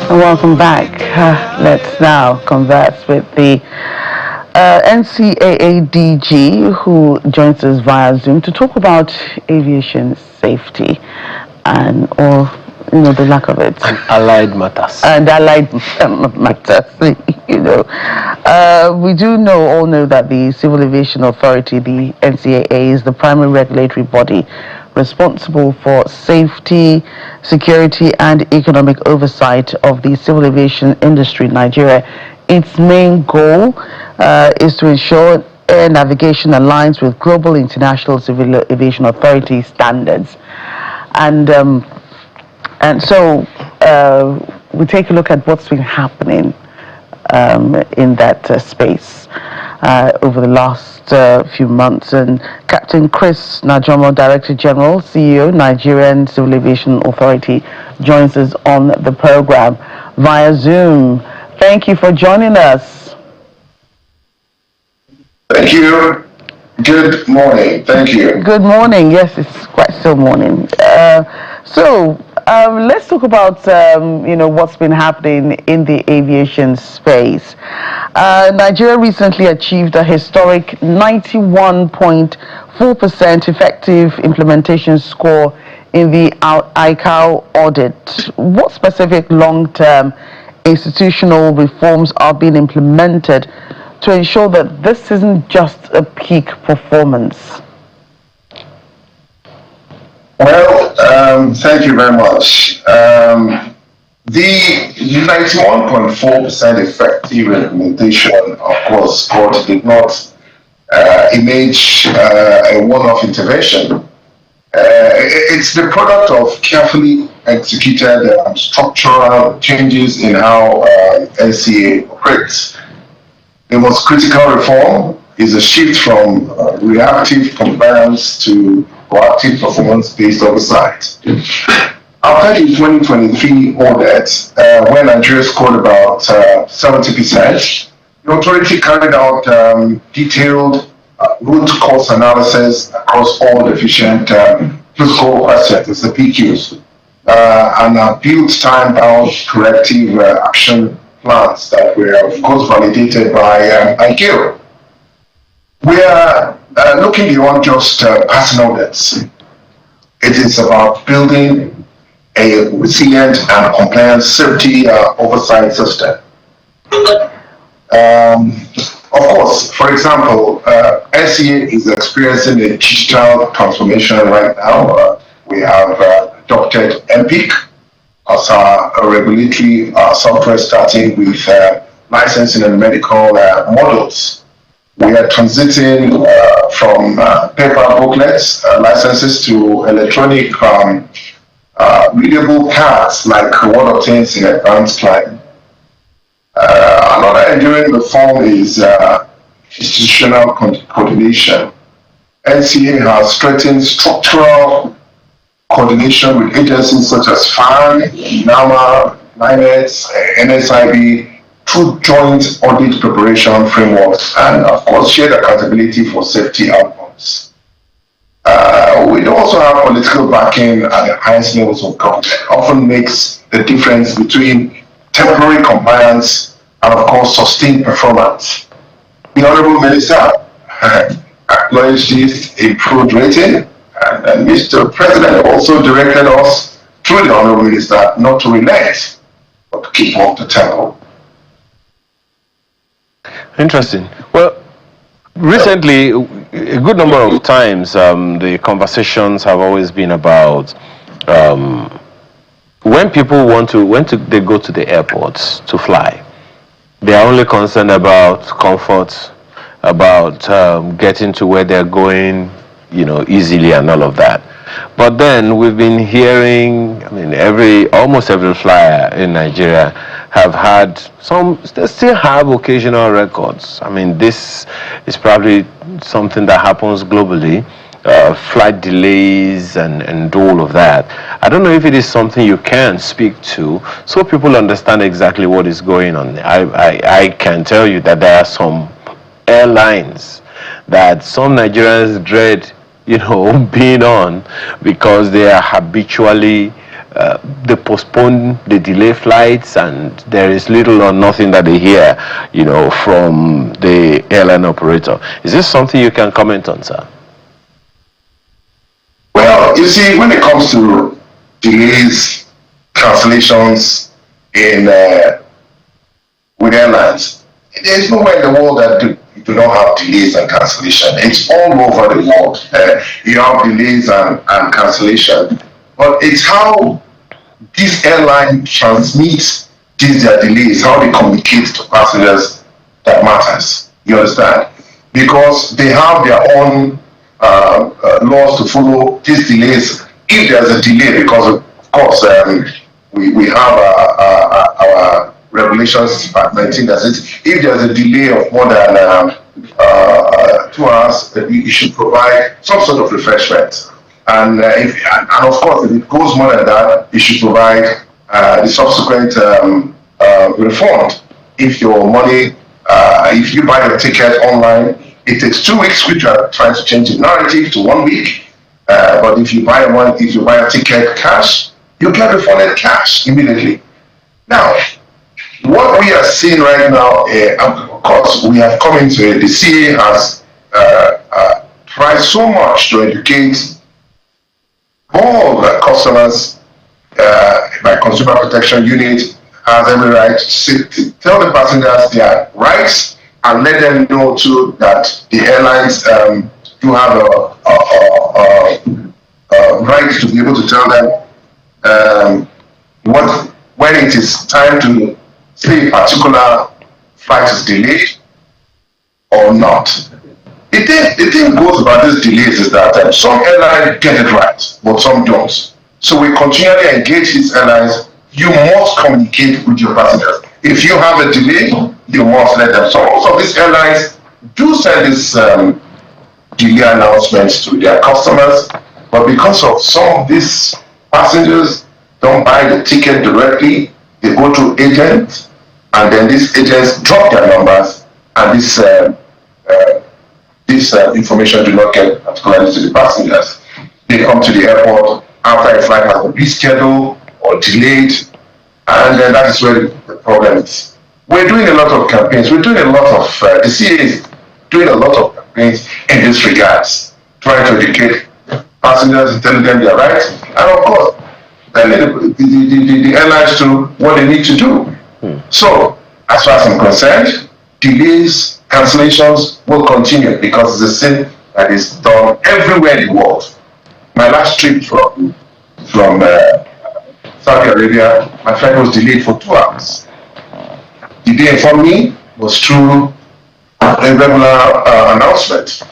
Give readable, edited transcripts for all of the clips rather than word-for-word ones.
Welcome back. Let's now converse with the NCAA DG who joins us via Zoom to talk about aviation safety and or the lack of it. And allied matters. And allied matters. We do all know that the Civil Aviation Authority, the NCAA, is the primary regulatory body responsible for safety, security, and economic oversight of the civil aviation industry in Nigeria. Its main goal is to ensure air navigation aligns with global international civil aviation authority standards. And so we take a look at what's been happening in that space over the last few months. And Captain Chris Najomo, Director General, CEO, Nigerian Civil Aviation Authority, joins us on the program via Zoom. Thank you for joining us. Thank you. Good morning. Thank you. Good morning. Yes, it's quite still morning. Let's talk about what's been happening in the aviation space. Nigeria recently achieved a historic 91.4% effective implementation score in the ICAO audit. What specific long-term institutional reforms are being implemented to ensure that this isn't just a peak performance? Well, thank you very much. The 91.4% effective implementation, of course, score did not image a one-off intervention. It's the product of carefully executed structural changes in how NCA operates. The most critical reform is a shift from reactive compliance to proactive performance-based oversight. After the 2023 audit, when Nigeria scored about 70%, the authority carried out detailed root cause analysis across all deficient physical questions, the PQs, and built time-bound corrective action plans that were, of course, validated by ICAO. We are looking beyond just passing audits. It is about building a resilient and compliant safety oversight system. Of course, for example, NCA is experiencing a digital transformation right now. We have adopted MPIC as our regulatory software, starting with licensing and medical models. We are transiting from paper booklets, licenses to electronic readable cards like what obtains in advanced client. Another enduring reform is institutional coordination. NCA has strengthened structural coordination with agencies such as FAN, NAMA, NIMET, NSIB, through joint audit preparation frameworks and, of course, shared accountability for safety outcomes. We also have political backing at the highest levels of government. Often makes the difference between temporary compliance and, of course, sustained performance. The Honorable Minister acknowledged this improved rating, and Mr. President also directed us through the Honorable Minister not to relent, but to keep up the tempo. Interesting. Well, recently, a good number of times, the conversations have always been about when people they go to the airports to fly, they are only concerned about comfort, about getting to where they're going, easily and all of that. But then we've been hearing, almost every flyer in Nigeria have had they still have occasional records. This is probably something that happens globally, flight delays and all of that. I don't know if it is something you can speak to so people understand exactly what is going on. I can tell you that there are some airlines that some Nigerians dread being on because they are habitually they postpone, they delay flights, and there is little or nothing that they hear, from the airline operator. Is this something you can comment on, sir? Well, you see, when it comes to delays, cancellations with airlines, there is nowhere in the world that do not have delays and cancellation. It's all over the world. You have delays and cancellation, but it's how these airlines transmit their delays, how they communicate to passengers that matters. You understand? Because they have their own laws to follow. These delays, if there's a delay, because of course we have our regulations part 19 that says if there's a delay of more than 2 hours, you should provide some sort of refreshment. And of course, if it goes more than that, you should provide the subsequent refund. If your money, if you buy a ticket online, it takes 2 weeks, which are trying to change the narrative to 1 week. But if you buy a ticket cash, you get refunded cash immediately. Now, what we are seeing right now, of course, we have come into it. The CA has tried so much to educate all the customers. My Consumer Protection Unit has every right to tell the passengers their rights and let them know too that the airlines do have a right to be able to tell them when it is time to say a particular flight is delayed or not. The thing goes about these delays is that some airlines get it right, but some don't. So we continually engage these airlines. You must communicate with your passengers. If you have a delay, you must let them. So most of these airlines do send this delay announcements to their customers, but because of some of these passengers don't buy the ticket directly, they go to agents, and then these agents drop their numbers, and this information do not get particularly to the passengers. They come to the airport after a flight has been rescheduled or delayed, and then that is where the problem is. We're doing a lot of campaigns. We're doing a lot of, the CA is doing a lot of campaigns in this regards, trying to educate passengers and telling them their rights, and of course, the airlines to what they need to do. So, as far as I'm concerned, delays, cancellations will continue because it's a thing that is done everywhere in the world. My last trip from Saudi Arabia, my flight was delayed for 2 hours. The day informed me was through a regular announcement. So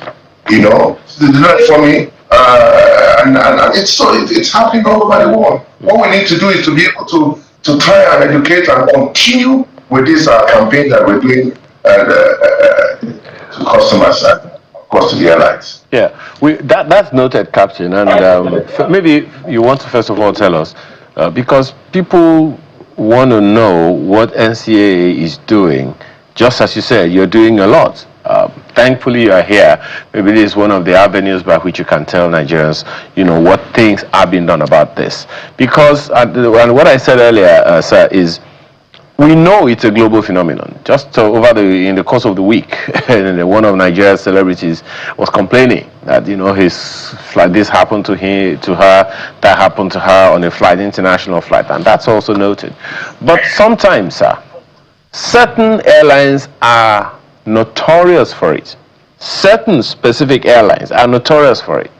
they did not inform me, and it's happening all over the world. What we need to do is to be able to try and educate and continue with this campaign that we're doing to customers and of course to the airlines. Yeah, that's noted, Captain. And maybe you want to first of all tell us, because people want to know what NCAA is doing. Just as you said, you're doing a lot. Thankfully, you are here. Maybe this is one of the avenues by which you can tell Nigerians, what things are being done about this. Because, and what I said earlier, sir, is we know it's a global phenomenon. Just in the course of the week, one of Nigeria's celebrities was complaining that his flight, this happened to her, that happened to her on a flight, international flight, and that's also noted. But sometimes, sir, certain airlines are notorious for it. Certain specific airlines are notorious for it.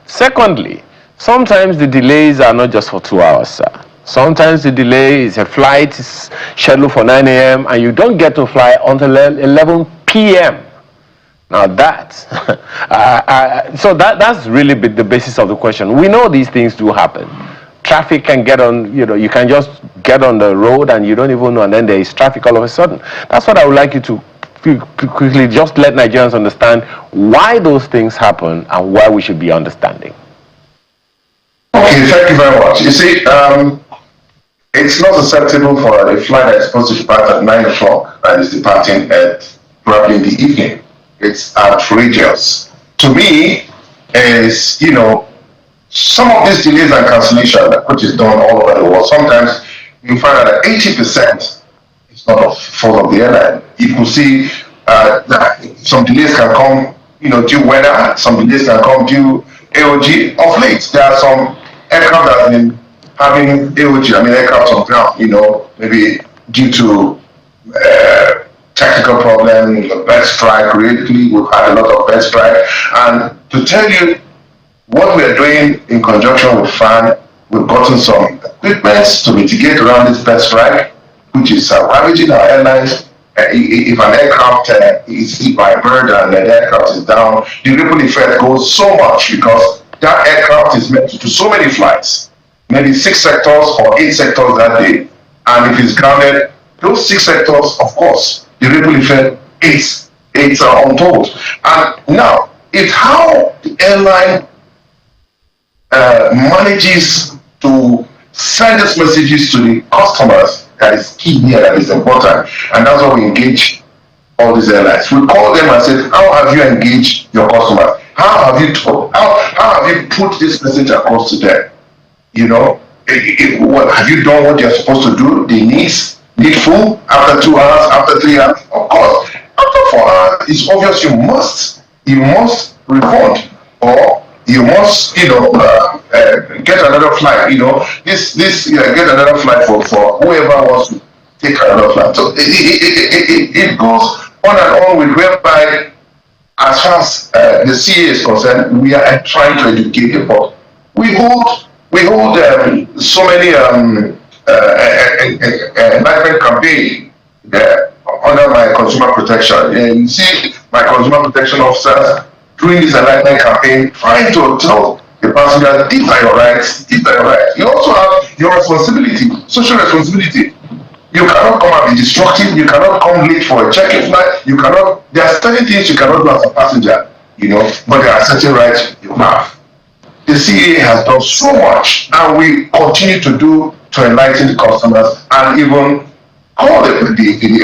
Secondly, sometimes the delays are not just for 2 hours, sir. Sometimes the delay is a flight is scheduled for 9 a.m. and you don't get to fly until 11 p.m. Now that's that's really the basis of the question. We know these things do happen. Traffic can get on, you can just get on the road and you don't even know, and then there is traffic all of a sudden. That's what I would like you to quickly just let Nigerians understand why those things happen and why we should be understanding. Okay, thank you very much. You see, it's not acceptable for a flight that's supposed to depart at 9 o'clock and is departing at probably in the evening. It's outrageous. To me, is, some of these delays and cancellation, which is done all over the world, sometimes you find out that 80% is not of fault of the airline. You can see that some delays can come, due weather, some delays can come due AOG. Of late, there are some aircraft that have been having AOG, aircraft on ground, maybe due to technical problem, the bed strike. Lately, we've had a lot of bed strike. And to tell you what we are doing in conjunction with FAN, we've gotten some equipment to mitigate around this bed strike, which is ravaging our airlines. If an aircraft is hit by a bird and the aircraft is down, the ripple effect goes so much because that aircraft is meant to do so many flights, maybe 6 sectors or 8 sectors that day. And if it's grounded, those 6 sectors, of course, the ripple effect is untold. And now, it's how the airline manages to send these messages to the customers that is key here, that is important. And that's why we engage all these airlines. We call them and say, how have you engaged your customers? How have you put this message across to them? Have you done what you're supposed to do? The needful after 2 hours, after 3 hours? Of course. After 4 hours, it's obvious you must refund, or you must, get another flight. Get another flight for whoever wants to take another flight. So it goes on and on with whereby, as far as the CA is concerned, we are trying to educate the public. We hold so many enlightenment campaign under my consumer protection. You see my consumer protection officers doing this enlightenment campaign, trying to tell the passenger, these are your rights, these are your rights. You also have your responsibility, social responsibility. You cannot come and be destructive, you cannot come late for a check-in flight, there are certain things you cannot do as a passenger, but there are certain rights you have. The CA has done so much, and we continue to do to enlighten the customers and even call the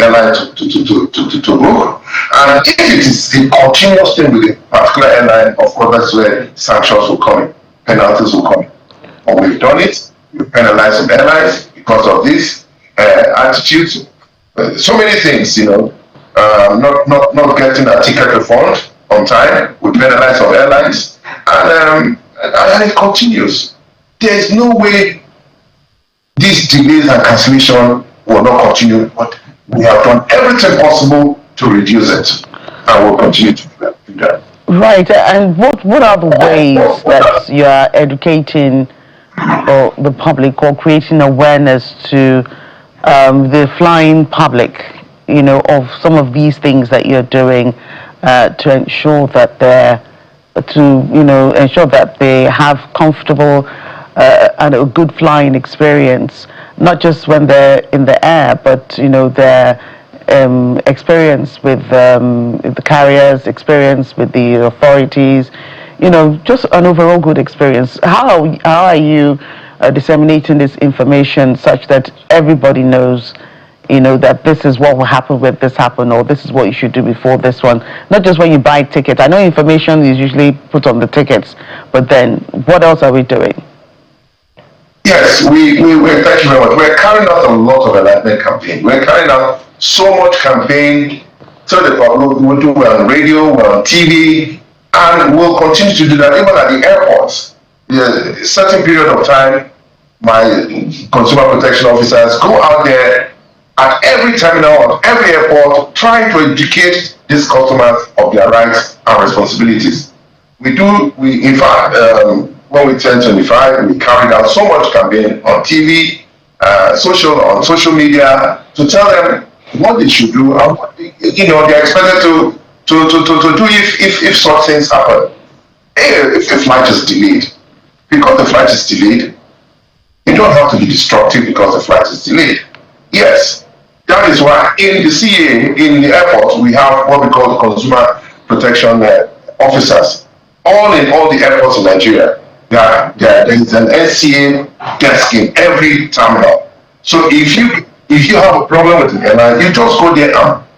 airline to grow. And if it is a continuous thing with a particular airline, of course, that's where sanctions will come in, penalties will come in. But we've done it, we've penalized some airlines because of this attitude. So many things, not getting a ticket refund on time, we penalize some airlines, and it continues. There is no way these delays and cancellation will not continue, but we have done everything possible to reduce it, and we'll continue to do that. Right, and what are the ways that you are educating the public or creating awareness to the flying public, of some of these things that you're doing to ensure that they have comfortable and a good flying experience, not just when they're in the air, but their experience with the carriers, experience with the authorities, just an overall good experience. How are you disseminating this information such that everybody knows, that this is what will happen when this happened, or this is what you should do before this one? Not just when you buy tickets. I know information is usually put on the tickets, but then what else are we doing? Yes, we're thank you very much. We're carrying out a lot of enlightenment campaign. We're carrying out so much campaign to the public. We'll do it on radio, we're on TV, and we'll continue to do that even at the airports. A certain period of time, my consumer protection officers go out there at every terminal, at every airport, trying to educate these customers of their rights and responsibilities. In fact, when we turned 25, we carried out so much campaign on TV, on social media, to tell them what they should do and what they're expected to do if such things happen. If the flight is delayed, because the flight is delayed, you don't have to be destructive because the flight is delayed. Yes, that is why in the CA, in the airport, we have what we call the consumer protection officers. In all the airports in Nigeria, there is an NCAA desk in every terminal. So if you have a problem with the airline, you just go there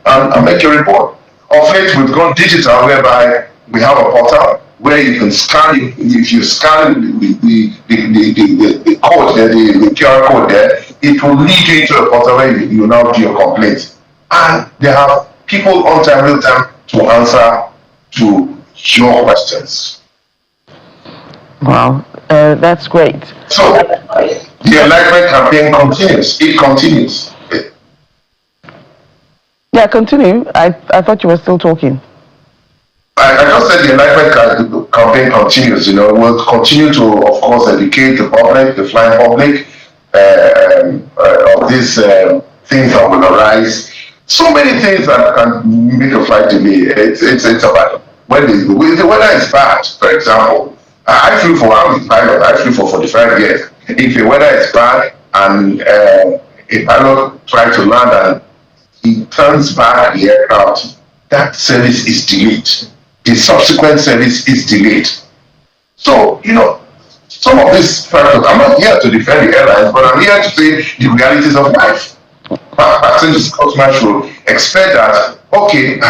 and make your report. Of late, we've gone digital, whereby we have a portal where you can scan, if you scan the code there, the QR code there, it will lead you into a portal where you now do your complaint. And they have people on time, real time, to answer to your questions. Wow, that's great. So the enlightenment campaign continues. It continues. Yeah, continue. I thought you were still talking. I just said the enlightenment campaign continues. We'll continue to, of course, educate the public, the flying public, of these things that will arise. So many things that can make a flight delay. It's about when the weather is bad. For example, I flew for I'm a pilot. I flew for 45 years. If the weather is bad and a pilot tries to land and he turns back the aircraft, that service is delayed. The subsequent service is delayed. So, some of these factors, I'm not here to defend the airlines, but I'm here to say the realities of life. Passengers, customers should expect that, okay,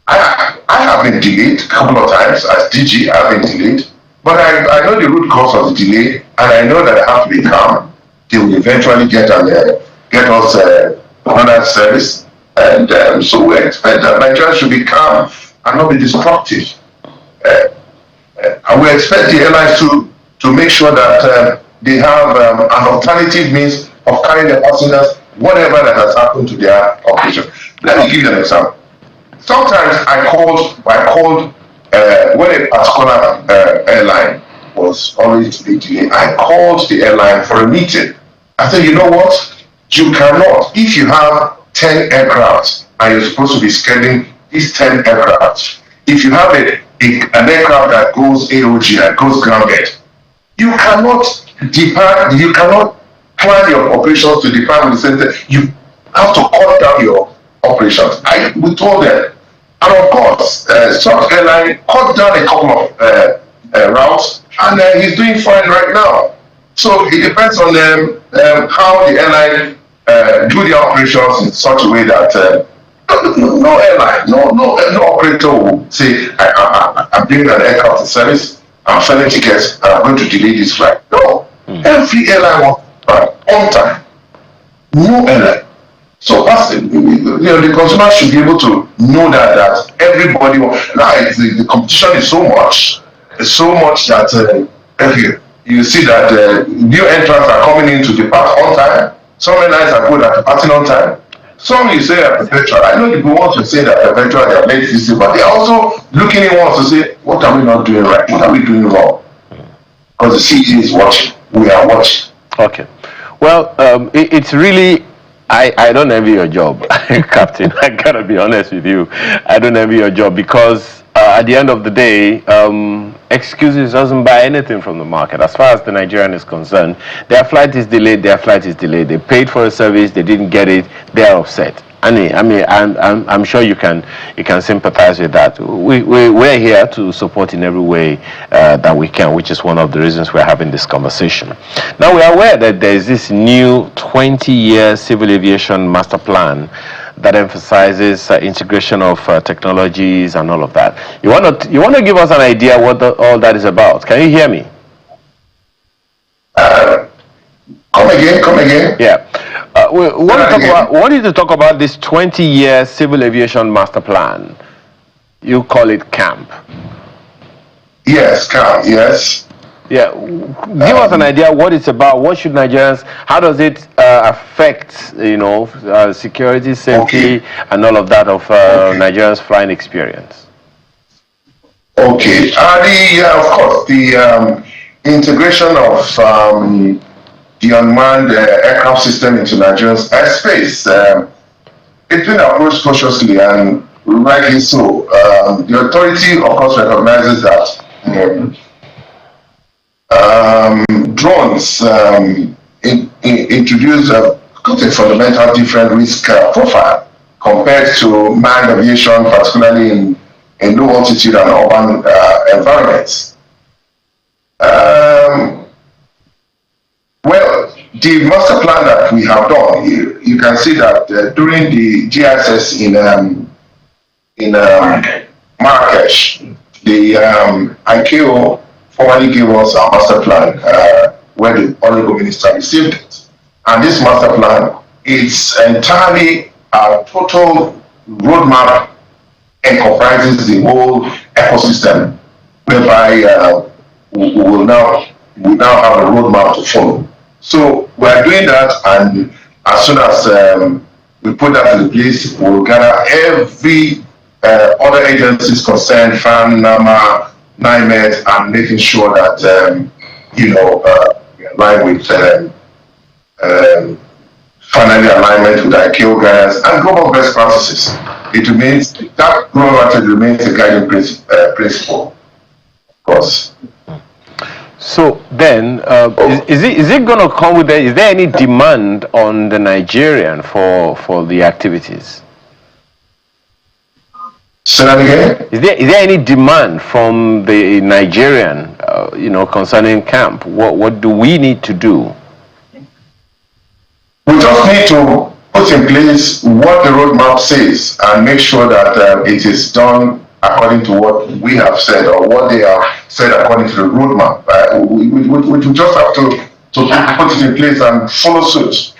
I have been delayed a couple of times as DG, I have been delayed, but I know the root cause of the delay, and I know that I have to be calm. They will eventually get us another service, and so we expect that Nigerians should be calm and not be destructive. And we expect the airlines to make sure that they have an alternative means of carrying their passengers, whatever that has happened to their operation. Let me give you an example. Sometimes I called when a particular airline was always to be delayed. I called the airline for a meeting. I said, you know what? You cannot, if you have 10 aircraft and you're supposed to be scheduling these 10 aircraft, if you have an aircraft that goes AOG, that goes grounded, you cannot depart, you cannot plan your operations to depart with the same thing. You have to cut down your operations. We told them. And of course, some airline cut down a couple of routes, and he's doing fine right now. So it depends on how the airline do their operations in such a way that no airline, no operator will say, I'm bringing an aircraft to service, I'm selling tickets, and I'm going to delay this flight. No. Every airline wants on time. No airline. So that's the consumer should be able to know that everybody now the competition is so much that you see that new entrants are coming in to depart on time. Some airlines are good at departing on time. Some you say are perpetual. I know people want to say that perpetual, they are late system, but they are also looking in once to say, what are we not doing right? What are we doing wrong? Because the CE is watching. We are watching. Okay. Well, it's really, I don't envy your job, Captain. I gotta be honest with you. I don't envy your job because at the end of the day, excuses doesn't buy anything from the market. As far as the Nigerian is concerned, their flight is delayed. They paid for a service, they didn't get it. They are upset. I'm sure you can sympathize with that. We're here to support in every way that we can, which is one of the reasons we're having this conversation. Now, we are aware that there is this new 20-year civil aviation master plan that emphasizes integration of technologies and all of that. You want to give us an idea what all that is about? Can you hear me? Come again. Yeah. We want you to talk about this 20-year civil aviation master plan. You call it CAMP. Yes, CAMP, yes. Yeah. Give us an idea what it's about. What should Nigerians, how does it affect, security, safety, and all of that of Nigerians' flying experience? Okay. Of course, the integration of the unmanned aircraft system into Nigeria's airspace. It's been approached cautiously and rightly so. The authority, of course, recognizes that drones introduce a fundamental different risk profile compared to manned aviation, particularly in low altitude and urban environments. Well, the master plan that we have done, you can see that during the GISS in Marrakesh, the IKO formally gave us a master plan where the Honorable Minister received it. And this master plan is entirely a total roadmap and comprises the whole ecosystem, whereby we now have a roadmap to follow. So we are doing that, and as soon as we put that in place, we'll gather every other agencies concerned, FAN, NAMA, NIMET, and making sure that we align with finally alignment with ICAO guidance and global best practices. It remains that global practice remains a guiding principle, of course. So then, is it going to come with? Is there any demand on the Nigerian for the activities? Say that again. Is there any demand from the Nigerian, concerning camp? What do we need to do? We just need to put in place what the roadmap says and make sure that it is done according to what we have said or what they have said according to the roadmap. We just have to put it in place and follow suit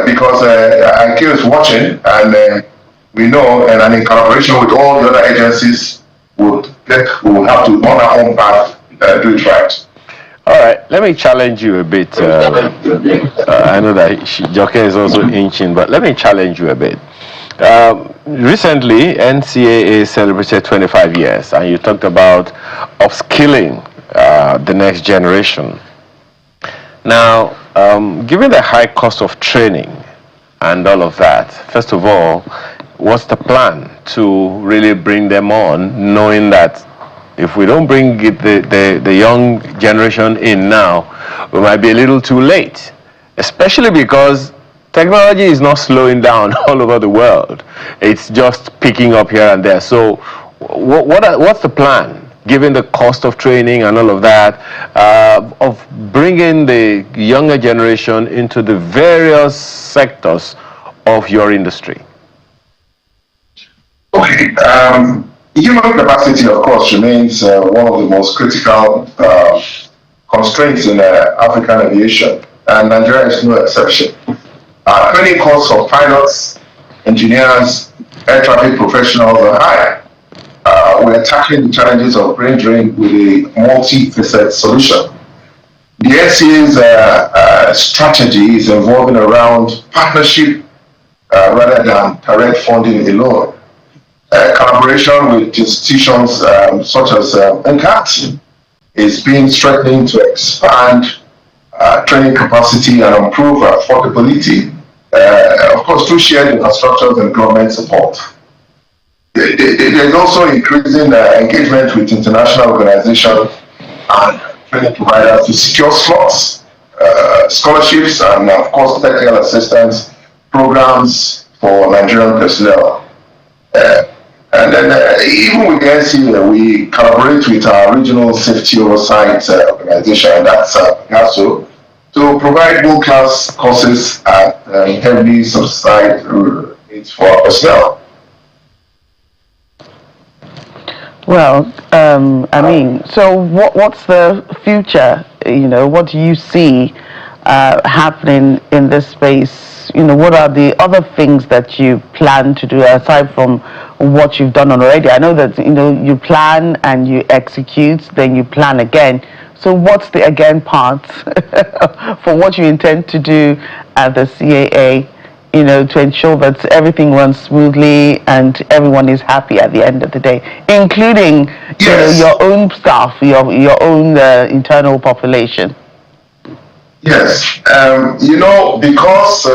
because ICAO is watching, and we know, and in collaboration with all the other agencies, we'll have to, on our own path, do it right. All right, let me challenge you a bit. I know that Joke is also inching, but let me challenge you a bit. Recently, NCAA celebrated 25 years, and you talked about upskilling the next generation. Now, given the high cost of training and all of that, first of all, what's the plan to really bring them on, knowing that if we don't bring the young generation in now, we might be a little too late, especially because technology is not slowing down all over the world. It's just picking up here and there. So what's the plan, given the cost of training and all of that, of bringing the younger generation into the various sectors of your industry? Okay. Human capacity, of course, remains one of the most critical constraints in African aviation, and Nigeria is no exception. Training costs for pilots, engineers, air traffic professionals are high. We're tackling the challenges of brain drain with a multi-facet solution. The NCA's strategy is evolving around partnership rather than direct funding alone. Collaboration with institutions such as NCAT is being strengthened to expand training capacity and improve affordability, of course, through shared infrastructures and government support. There's also increasing engagement with international organizations and training providers to secure slots, scholarships, and of course, technical assistance programs for Nigerian personnel. And then even with the NCAA, we collaborate with our regional safety oversight organization, and that's NASO, to provide world-class courses at heavily subsidized rates for our personnel. Well, so what's the future? What do you see happening in this space? What are the other things that you plan to do aside from what you've done already? I know that, you plan and you execute, then you plan again. So what's the again part for what you intend to do at the CAA, to ensure that everything runs smoothly and everyone is happy at the end of the day, including, Yes. your own staff, your own internal population? Yes, because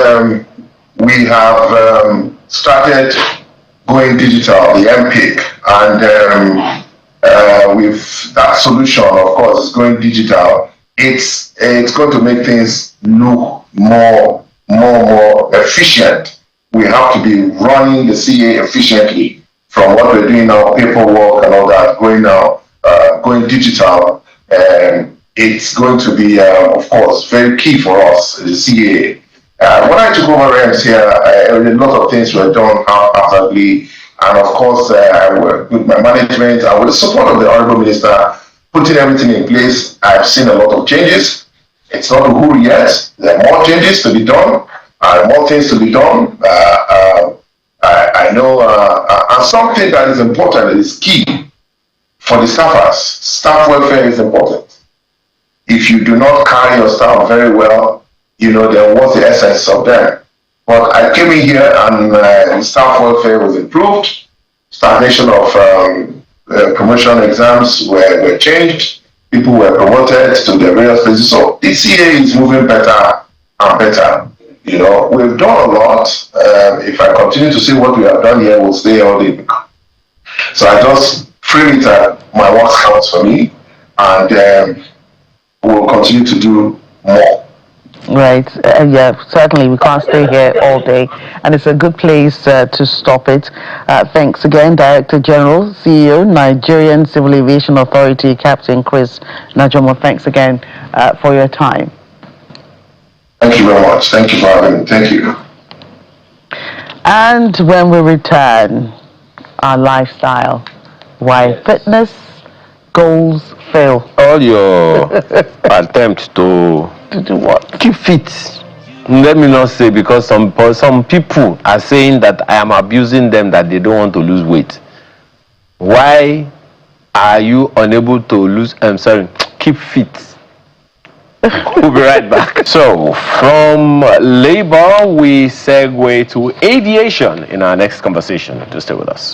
we have started going digital, the MPIC, and with that solution, of course, going digital, it's going to make things look more efficient. We have to be running the CA efficiently from what we're doing now, paperwork and all that, going digital, and it's going to be, of course, very key for us, the CA. When I took over rems here, a lot of things were done haphazardly, and of course, with my management and with the support of the Honorable Minister, putting everything in place, I've seen a lot of changes. It's not a hurry yet. There are more changes to be done, more things to be done. I know, and something that is important is key for the staffers. Staff welfare is important. If you do not carry your staff very well, then what's the essence of them? But I came in here and staff welfare was improved. Stagnation of promotion exams were changed. People were promoted to the various places. So DCA is moving better and better. We've done a lot. If I continue to see what we have done here, we'll stay all day. So I just frame it at my work counts for me, and we'll continue to do more. Right. Yeah, certainly we can't stay here all day, and it's a good place to stop it. Thanks again, Director General, CEO, Nigerian Civil Aviation Authority, Captain Chris Najomo. Thanks again for your time. Thank you very much. Thank you for having me. Thank you. And when we return, our lifestyle, why fitness goals fail. All your attempts to do what? Keep fit. Let me not say, because some people are saying that I am abusing them, that they don't want to lose weight. Why are you unable to lose? I'm sorry, keep fit. We'll be right back. So, from labor, we segue to aviation in our next conversation. Just stay with us.